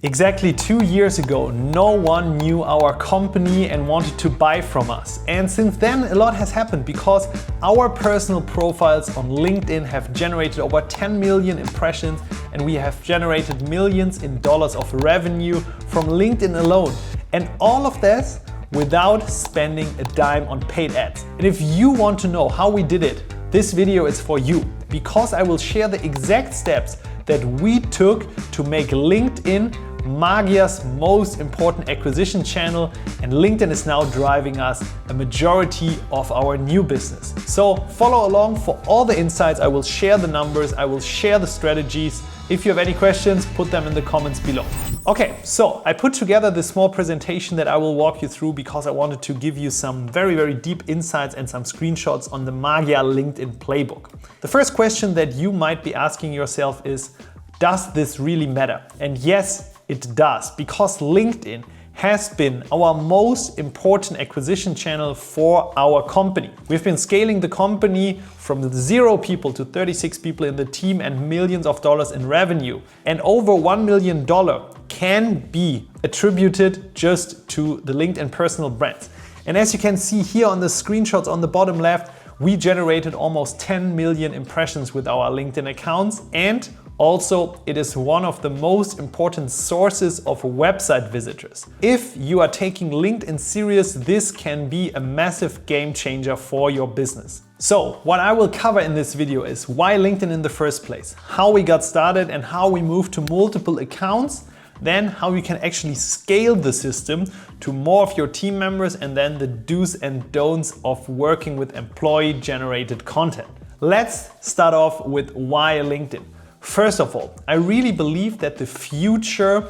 Exactly 2 years ago, no one knew our company and wanted to buy from us. And since then, a lot has happened because our personal profiles on LinkedIn have generated over 10 million impressions and we have generated millions in dollars of revenue from LinkedIn alone. And all of this without spending a dime on paid ads. And if you want to know how we did it, this video is for you because I will share the exact steps that we took to make LinkedIn Magier's most important acquisition channel, and LinkedIn is now driving us a majority of our new business. So follow along for all the insights. I will share the numbers, I will share the strategies. If you have any questions, put them in the comments below. Okay, so I put together this small presentation that I will walk you through because I wanted to give you some very deep insights and some screenshots on the Magier LinkedIn playbook. The first question that you might be asking yourself is, does this really matter? And yes, it does, because LinkedIn has been our most important acquisition channel for our company. We've been scaling the company from 0 people to 36 people in the team and millions of dollars in revenue. And over $1 million can be attributed just to the LinkedIn personal brands. And as you can see here on the screenshots on the bottom left, we generated almost 10 million impressions with our LinkedIn accounts, and also, it is one of the most important sources of website visitors. If you are taking LinkedIn serious, this can be a massive game changer for your business. So, what I will cover in this video is why LinkedIn in the first place, how we got started and how we moved to multiple accounts, then how you can actually scale the system to more of your team members, and then the do's and don'ts of working with employee-generated content. Let's start off with why LinkedIn. First of all, I really believe that the future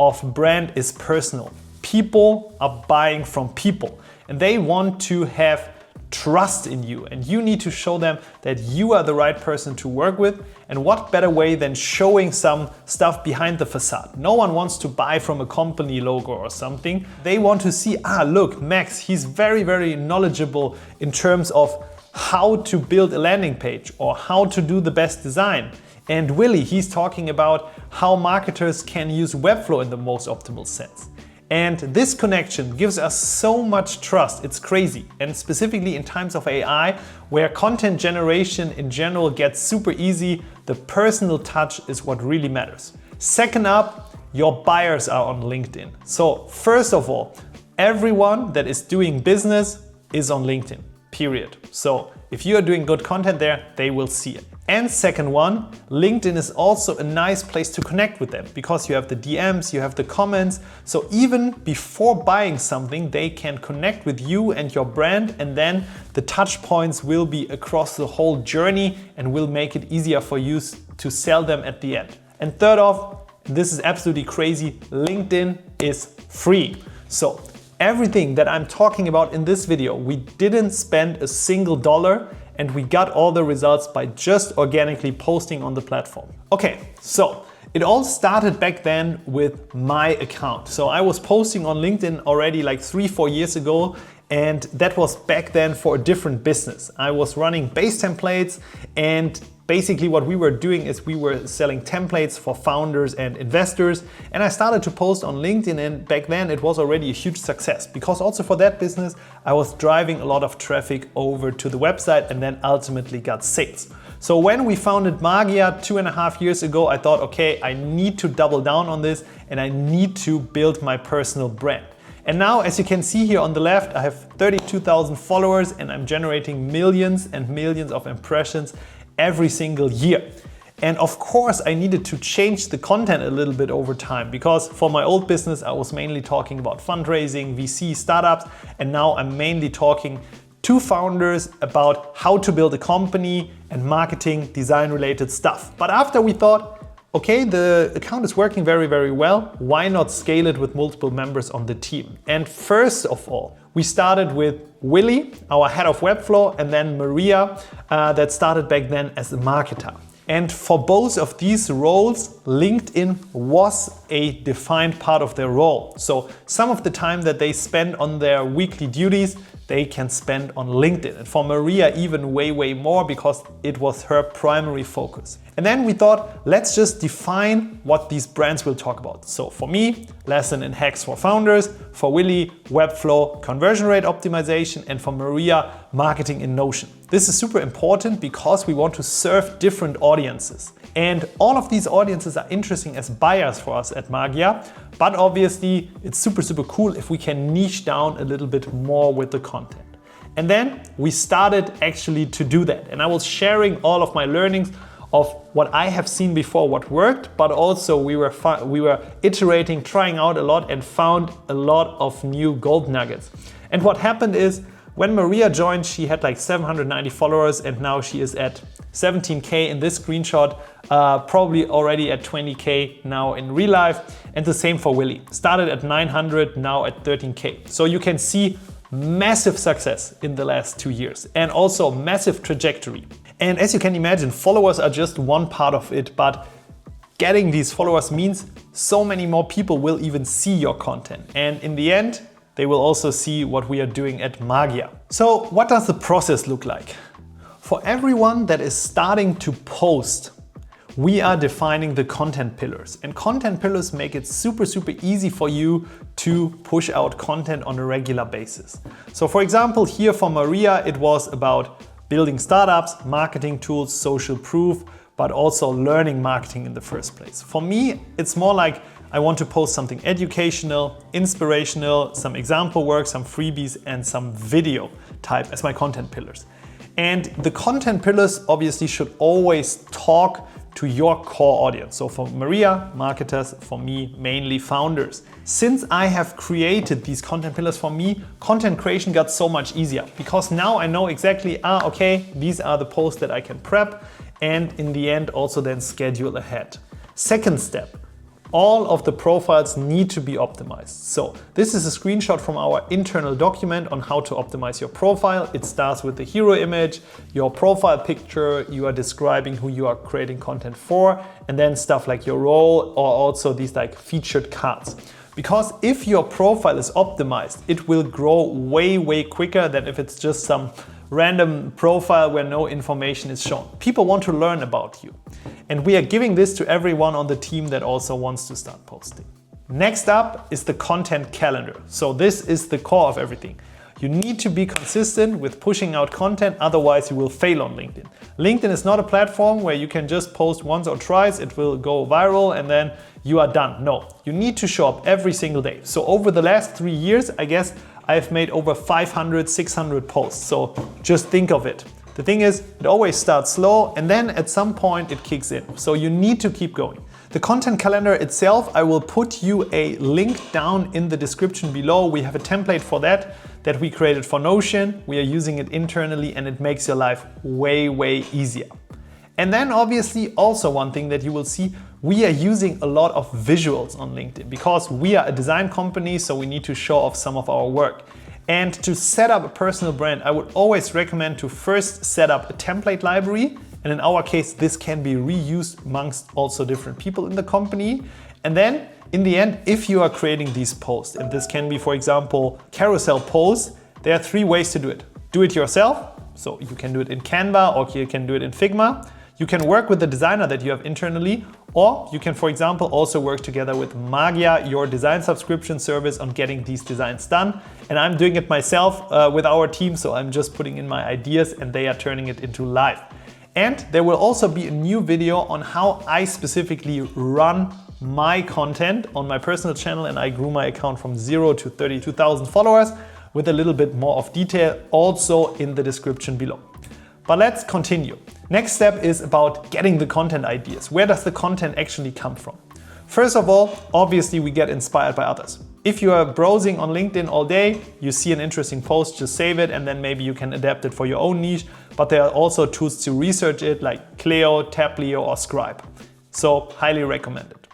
of brand is personal. People are buying from people and they want to have trust in you, and you need to show them that you are the right person to work with. And what better way than showing some stuff behind the facade? No one wants to buy from a company logo or something. They want to see, look, Max, he's very knowledgeable in terms of how to build a landing page or how to do the best design. And Willie, he's talking about how marketers can use Webflow in the most optimal sense. And this connection gives us so much trust, it's crazy. And specifically in times of AI, where content generation in general gets super easy, the personal touch is what really matters. Second up, your buyers are on LinkedIn. So first of all, everyone that is doing business is on LinkedIn, period. So if you are doing good content there, they will see it. And second one, LinkedIn is also a nice place to connect with them because you have the DMs, you have the comments. So even before buying something, they can connect with you and your brand, and then the touch points will be across the whole journey and will make it easier for you to sell them at the end. And third off, this is absolutely crazy, LinkedIn is free. So everything that I'm talking about in this video, we didn't spend a single dollar, and we got all the results by just organically posting on the platform. Okay, so it all started back then with my account. So I was posting on LinkedIn already like 3-4 years ago, and that was back then for a different business. I was running base templates, and basically what we were doing is we were selling templates for founders and investors, and I started to post on LinkedIn, and back then it was already a huge success because also for that business I was driving a lot of traffic over to the website and then ultimately got sales. So when we founded Magier 2.5 years ago, I thought, okay, I need to double down on this and I need to build my personal brand. And now, as you can see here on the left, I have 32,000 followers and I'm generating millions and millions of impressions every single year. And of course, I needed to change the content a little bit over time because for my old business, I was mainly talking about fundraising, VC, startups, and now I'm mainly talking to founders about how to build a company and marketing, design-related stuff. But after we thought, okay, the account is working very well, why not scale it with multiple members on the team? And first of all, we started with Willie, our head of Webflow, and then Maria, that started back then as a marketer. And for both of these roles, LinkedIn was a defined part of their role. So some of the time that they spend on their weekly duties, they can spend on LinkedIn. And for Maria, even way more because it was her primary focus. And then we thought, let's just define what these brands will talk about. So for me, lesson in hacks for founders, for Willy, Webflow, conversion rate optimization, and for Maria, marketing in Notion. This is super important because we want to serve different audiences. And all of these audiences are interesting as buyers for us at Magier, but obviously it's super cool if we can niche down a little bit more with the content. And then we started actually to do that. And I was sharing all of my learnings of what I have seen before, what worked, but also we were iterating, trying out a lot and found a lot of new gold nuggets. And what happened is when Maria joined, she had like 790 followers and now she is at 17K in this screenshot, probably already at 20K now in real life. And the same for Willy. Started at 900, now at 13K. So you can see massive success in the last 2 years and also massive trajectory. And as you can imagine, followers are just one part of it, but getting these followers means so many more people will even see your content. And in the end, they will also see what we are doing at Magier. So what does the process look like? For everyone that is starting to post, we are defining the content pillars. And content pillars make it super easy for you to push out content on a regular basis. So for example, here for Maria, it was about building startups, marketing tools, social proof, but also learning marketing in the first place. For me, it's more like I want to post something educational, inspirational, some example work, some freebies, and some video type as my content pillars. And the content pillars obviously should always talk to your core audience. So for Maria, marketers, for me, mainly founders. Since I have created these content pillars for me, content creation got so much easier because now I know exactly, okay, these are the posts that I can prep and in the end also then schedule ahead. Second step, all of the profiles need to be optimized. So this is a screenshot from our internal document on how to optimize your profile. It starts with the hero image, your profile picture, you are describing who you are creating content for, and then stuff like your role or also these like featured cards. Because if your profile is optimized, it will grow way quicker than if it's just some random profile where no information is shown. People want to learn about you. And we are giving this to everyone on the team that also wants to start posting. Next up is the content calendar. So this is the core of everything. You need to be consistent with pushing out content, otherwise you will fail on LinkedIn. LinkedIn is not a platform where you can just post once or twice, it will go viral and then you are done. No, you need to show up every single day. So over the last 3 years, I guess I've made over 500, 600 posts. So just think of it. The thing is, it always starts slow and then at some point it kicks in. So you need to keep going. The content calendar itself, I will put you a link down in the description below. We have a template for that we created for Notion. We are using it internally and it makes your life way easier. And then obviously also one thing that you will see, we are using a lot of visuals on LinkedIn because we are a design company, so we need to show off some of our work. And to set up a personal brand, I would always recommend to first set up a template library. And in our case, this can be reused amongst also different people in the company. And then in the end, if you are creating these posts, and this can be, for example, carousel posts, there are 3 ways to do it. Do it yourself. So you can do it in Canva or you can do it in Figma. You can work with the designer that you have internally, or you can, for example, also work together with Magier, your design subscription service, on getting these designs done. And I'm doing it myself with our team, so I'm just putting in my ideas and they are turning it into live. And there will also be a new video on how I specifically run my content on my personal channel, and I grew my account from 0 to 32,000 followers with a little bit more of detail also in the description below. But let's continue. Next step is about getting the content ideas. Where does the content actually come from? First of all, obviously we get inspired by others. If you are browsing on LinkedIn all day, you see an interesting post, just save it and then maybe you can adapt it for your own niche. But there are also tools to research it like Clio, Tablio or Scribe. So highly recommended.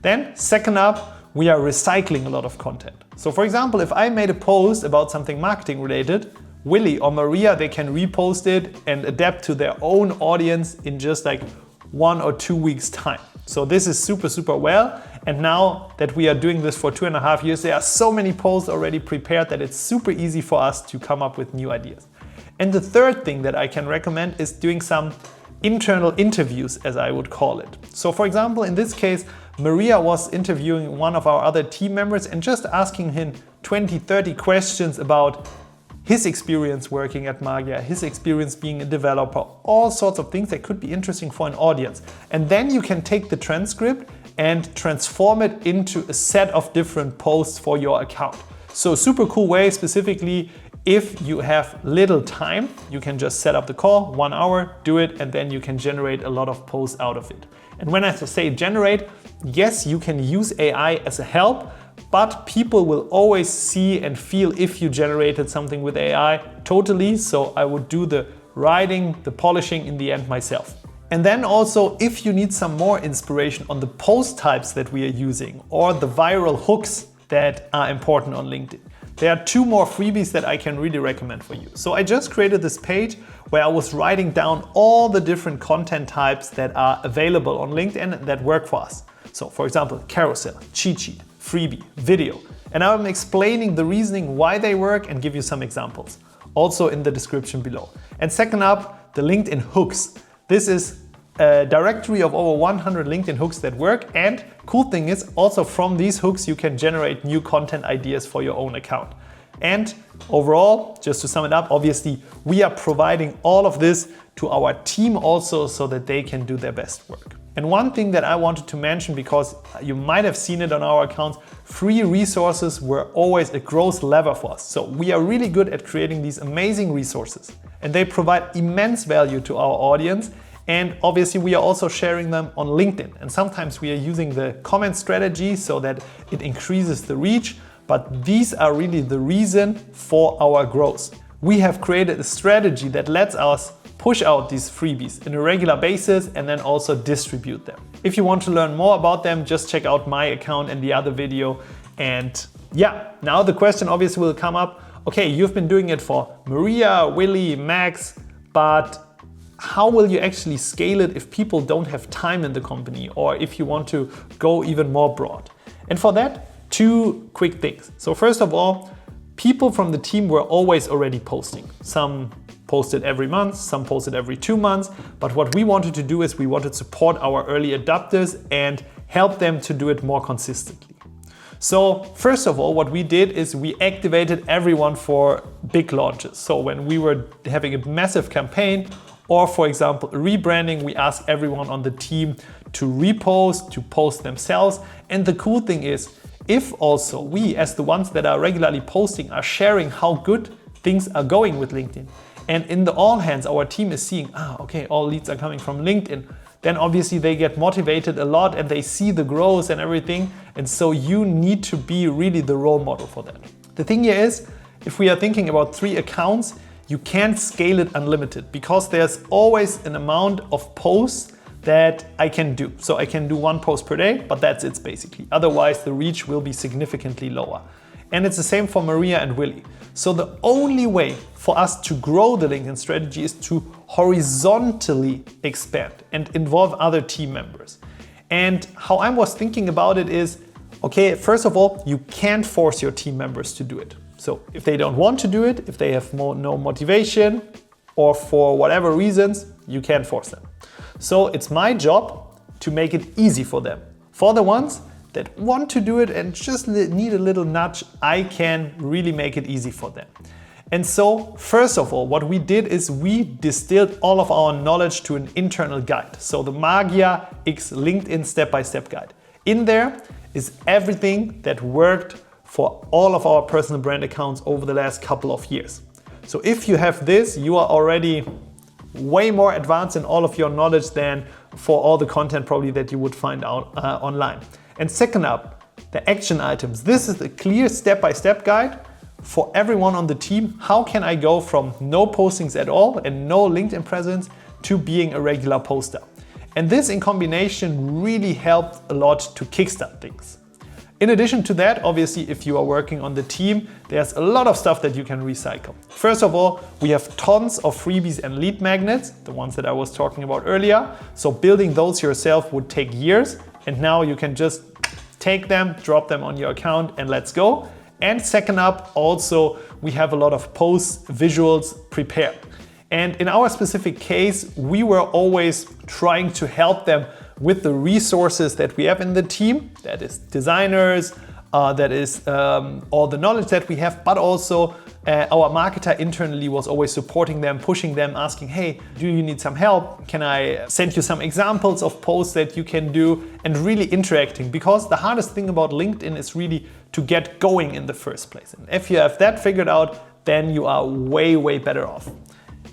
Then second up, we are recycling a lot of content. So for example, if I made a post about something marketing related, Willy or Maria, they can repost it and adapt to their own audience in just like 1 or 2 weeks time. So this is super well. And now that we are doing this for 2.5 years, there are so many posts already prepared that it's super easy for us to come up with new ideas. And the third thing that I can recommend is doing some internal interviews, as I would call it. So for example, in this case, Maria was interviewing one of our other team members and just asking him 20, 30 questions about his experience working at Magier, his experience being a developer, all sorts of things that could be interesting for an audience. And then you can take the transcript and transform it into a set of different posts for your account. So super cool way, specifically if you have little time, you can just set up the call, 1 hour, do it, and then you can generate a lot of posts out of it. And when I say generate, yes, you can use AI as a help, but people will always see and feel if you generated something with AI totally. So I would do the writing, the polishing in the end myself. And then also, if you need some more inspiration on the post types that we are using or the viral hooks that are important on LinkedIn, there are 2 more freebies that I can really recommend for you. So I just created this page where I was writing down all the different content types that are available on LinkedIn that work for us. So for example, carousel, cheat sheet, freebie, video. And now I'm explaining the reasoning why they work and give you some examples. Also in the description below. And second up, the LinkedIn hooks. This is a directory of over 100 LinkedIn hooks that work, and cool thing is also from these hooks you can generate new content ideas for your own account. And overall, just to sum it up, obviously we are providing all of this to our team also so that they can do their best work. And one thing that I wanted to mention, because you might have seen it on our accounts, free resources were always a growth lever for us. So we are really good at creating these amazing resources and they provide immense value to our audience. And obviously we are also sharing them on LinkedIn. And sometimes we are using the comment strategy so that it increases the reach, but these are really the reason for our growth. We have created a strategy that lets us push out these freebies in a regular basis and then also distribute them. If you want to learn more about them, just check out my account and the other video. And yeah, now the question obviously will come up, okay, you've been doing it for Maria, Willie, Max, but how will you actually scale it if people don't have time in the company or if you want to go even more broad? And for that, 2 quick things. So first of all, people from the team were always already posting. Some posted every month, some posted every 2 months. But what we wanted to do is we wanted to support our early adopters and help them to do it more consistently. So first of all, what we did is we activated everyone for big launches. So when we were having a massive campaign, or for example, rebranding, we ask everyone on the team to repost, to post themselves. And the cool thing is, if also we as the ones that are regularly posting are sharing how good things are going with LinkedIn, and in the all hands our team is seeing, okay, all leads are coming from LinkedIn, then obviously they get motivated a lot and they see the growth and everything. And so you need to be really the role model for that. The thing here is, if we are thinking about 3 accounts, you can't scale it unlimited because there's always an amount of posts that I can do. So I can do 1 post per day, but that's it basically. Otherwise the reach will be significantly lower. And it's the same for Maria and Willie. So the only way for us to grow the LinkedIn strategy is to horizontally expand and involve other team members. And how I was thinking about it is, okay, first of all, you can't force your team members to do it. So if they don't want to do it, if they have no motivation, or for whatever reasons, you can't force them. So it's my job to make it easy for them. For the ones that want to do it and just need a little nudge, I can really make it easy for them. And so first of all, what we did is we distilled all of our knowledge to an internal guide. So the Magier X LinkedIn step-by-step guide. In there is everything that worked for all of our personal brand accounts over the last couple of years. So if you have this, you are already way more advanced in all of your knowledge than for all the content probably that you would find out online. And second up, the action items. This is a clear step-by-step guide for everyone on the team. How can I go from no postings at all and no LinkedIn presence to being a regular poster? And this in combination really helped a lot to kickstart things. In addition to that, obviously, if you are working on the team, there's a lot of stuff that you can recycle. First of all, we have tons of freebies and lead magnets, the ones that I was talking about earlier. So building those yourself would take years. And now you can just take them, drop them on your account and let's go. And second up, also, we have a lot of posts, visuals prepared. And in our specific case, we were always trying to help them with the resources that we have in the team, that is designers, that is all the knowledge that we have, but also our marketer internally was always supporting them, pushing them, asking, hey, do you need some help? Can I send you some examples of posts that you can do? And really interacting, because the hardest thing about LinkedIn is really to get going in the first place. And if you have that figured out, then you are way, way better off.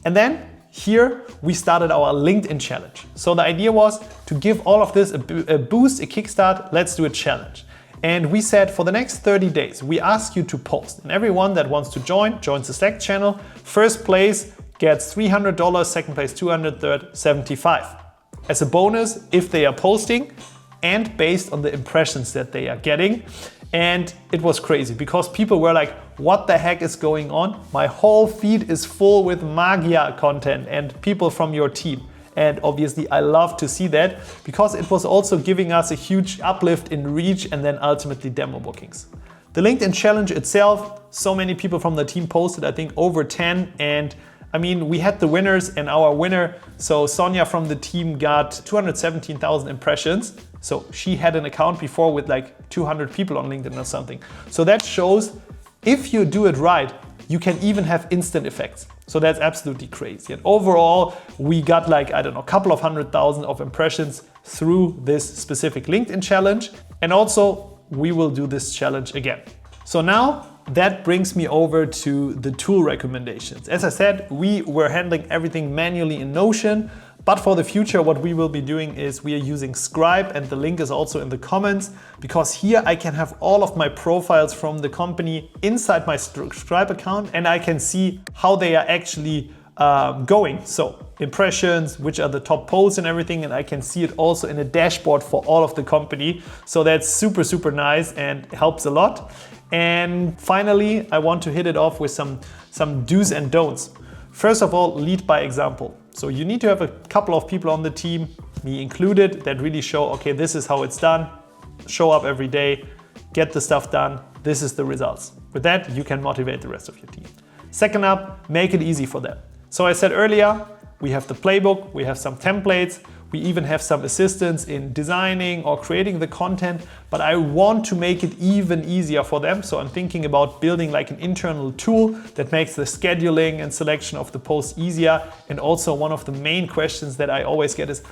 And then here we started our LinkedIn challenge. So the idea was to give all of this a boost, a kickstart. Let's do a challenge. And we said for the next 30 days, we ask you to post. And everyone that wants to joins the Slack channel. First place gets $300, second place $200, third $75. As a bonus if they are posting and based on the impressions that they are getting. And it was crazy because people were like, what the heck is going on? My whole feed is full with Magier content and people from your team. And obviously I love to see that because it was also giving us a huge uplift in reach and then ultimately demo bookings. The LinkedIn challenge itself, so many people from the team posted, I think over 10. And I mean, we had the winners and our winner. So Sonia from the team got 217,000 impressions. So she had an account before with like 200 people on LinkedIn or something. So that shows if you do it right, you can even have instant effects. So that's absolutely crazy. And overall, we got like, I don't know, a couple of 100,000 of impressions through this specific LinkedIn challenge. And also we will do this challenge again. So now that brings me over to the tool recommendations. As I said, we were handling everything manually in Notion. But for the future, what we will be doing is we are using Scribe, and the link is also in the comments, because here I can have all of my profiles from the company inside my Scribe account and I can see how they are actually going. So impressions, which are the top posts and everything, and I can see it also in a dashboard for all of the company. So that's super, super nice and helps a lot. And finally, I want to hit it off with some do's and don'ts. First of all, lead by example. So you need to have a couple of people on the team, me included, that really show, okay, this is how it's done. Show up every day, get the stuff done. This is the results. With that, you can motivate the rest of your team. Second up, make it easy for them. So I said earlier, we have the playbook, we have some templates, we even have some assistance in designing or creating the content, but I want to make it even easier for them. So I'm thinking about building like an internal tool that makes the scheduling and selection of the posts easier. And also one of the main questions that I always get is,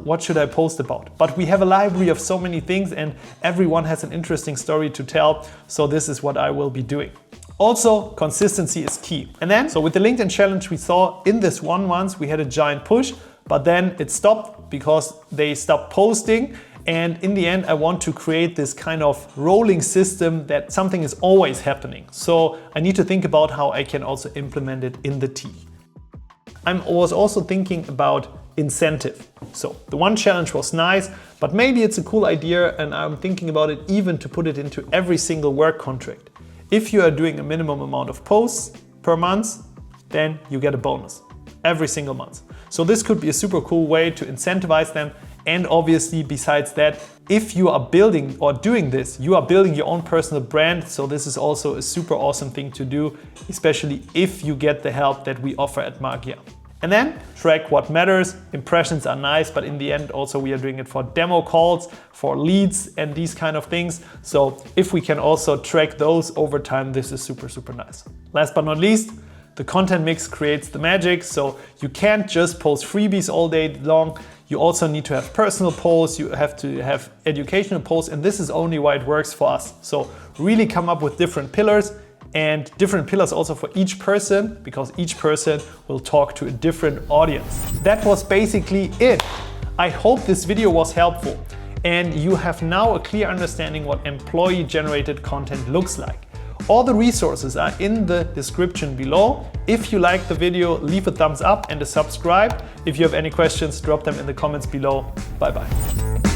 what should I post about? But we have a library of so many things and everyone has an interesting story to tell. So this is what I will be doing. Also, consistency is key. And then, so with the LinkedIn challenge, we saw in this 1 month, we had a giant push, but then it stopped because they stopped posting. And in the end, I want to create this kind of rolling system that something is always happening. So I need to think about how I can also implement it in the team. I was also thinking about incentive. So the one challenge was nice, but maybe it's a cool idea and I'm thinking about it even to put it into every single work contract. If you are doing a minimum amount of posts per month, then you get a bonus every single month. So this could be a super cool way to incentivize them. And obviously, besides that, if you are building or doing this, you are building your own personal brand. So this is also a super awesome thing to do, especially if you get the help that we offer at Magier. And then track what matters. Impressions are nice, but in the end also we are doing it for demo calls, for leads and these kind of things. So if we can also track those over time, this is super, super nice. Last but not least, the content mix creates the magic. So you can't just post freebies all day long. You also need to have personal posts. You have to have educational posts, and this is only why it works for us. So really come up with different pillars. And different pillars also for each person, because each person will talk to a different audience. That was basically it. I hope this video was helpful and you have now a clear understanding what employee-generated content looks like. All the resources are in the description below. If you like the video, leave a thumbs up and a subscribe. If you have any questions, drop them in the comments below. Bye bye.